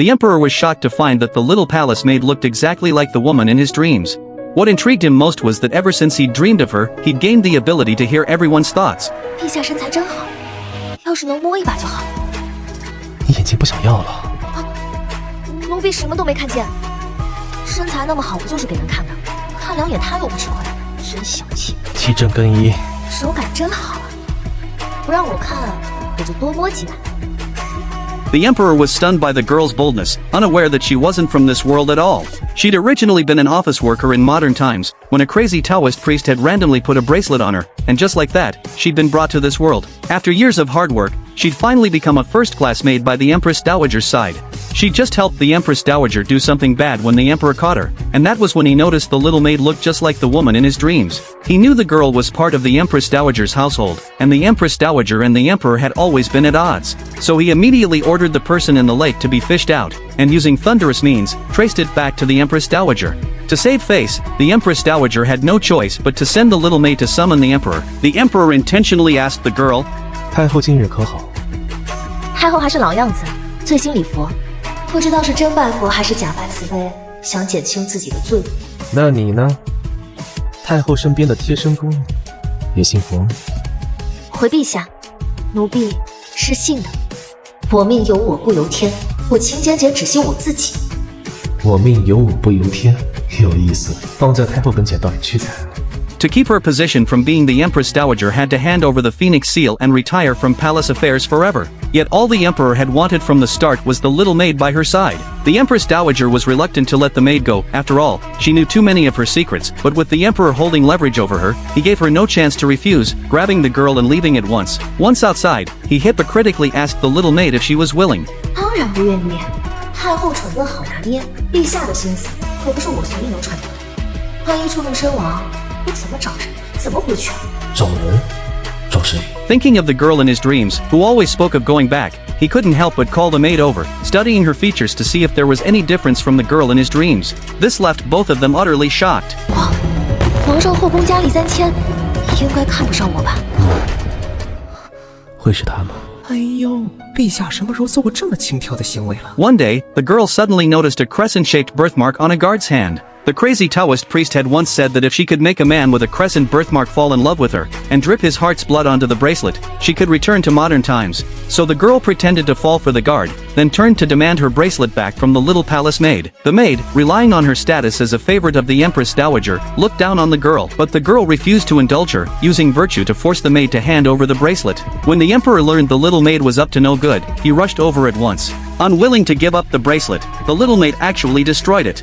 The emperor was shocked to find that the little palace maid looked exactly like the woman in his dreams. What intrigued him most was that ever since he'd dreamed of her, he'd gained the ability to hear everyone's thoughts. 陛下身材真好，要是能摸一把就好。你眼睛不想要了？啊，奴婢什么都没看见。身材那么好，不就是给人看的？看两眼他又不吃亏，真小气。七正更衣，手感真好啊！不让我看，我就多摸几把。 The emperor was stunned by the girl's boldness, unaware that she wasn't from this world at all. She'd originally been an office worker in modern times, when a crazy Taoist priest had randomly put a bracelet on her, and just like that, she'd been brought to this world. After years of hard work, she'd finally become a first-class maid by the Empress Dowager's side. She'd just helped the Empress Dowager do something bad when the emperor caught her, and that was when he noticed the little maid looked just like the woman in his dreams. He knew the girl was part of the Empress Dowager's household, and the Empress Dowager and the emperor had always been at odds. So he immediately ordered the person in the lake to be fished out, and using thunderous means, traced it back to the Empress Dowager. To save face, the Empress Dowager had no choice but to send the little maid to summon the emperor. The emperor intentionally asked the girl, 太后今日可好？太后还是老样子，最新礼佛，不知道是真拜佛还是假拜慈悲，想减轻自己的罪恶。那你呢？太后身边的贴身宫女也信佛吗？回陛下，奴婢是信的。我命由我不由天，我勤俭节只信我自己。我命由我不由天，有意思，放在太后跟前到底屈才。 To keep her position from being the Empress Dowager had to hand over the Phoenix Seal and retire from palace affairs forever. Yet all the emperor had wanted from the start was the little maid by her side. The Empress Dowager was reluctant to let the maid go, after all, she knew too many of her secrets, but with the emperor holding leverage over her, he gave her no chance to refuse, grabbing the girl and leaving at once. Once outside, he hypocritically asked the little maid if she was willing. 当然不愿意，太后蠢笨好拿捏，陛下的心思可不是我随意能揣度的。万一触怒身亡。 我怎么找人？怎么回去？找人？找谁？ Thinking of the girl in his dreams, who always spoke of going back, he couldn't help but call the maid over, studying her features to see if there was any difference from the girl in his dreams. This left both of them utterly shocked. 皇上后宫佳丽3000，应该看不上我吧？会是他吗？哎呦，陛下什么时候做过这么轻佻的行为了？ One day, the girl suddenly noticed a crescent-shaped birthmark on a guard's hand. The crazy Taoist priest had once said that if she could make a man with a crescent birthmark fall in love with her, and drip his heart's blood onto the bracelet, she could return to modern times. So the girl pretended to fall for the guard, then turned to demand her bracelet back from the little palace maid. The maid, relying on her status as a favorite of the Empress Dowager, looked down on the girl, but the girl refused to indulge her, using virtue to force the maid to hand over the bracelet. When the emperor learned the little maid was up to no good, he rushed over at once. Unwilling to give up the bracelet, the little maid actually destroyed it.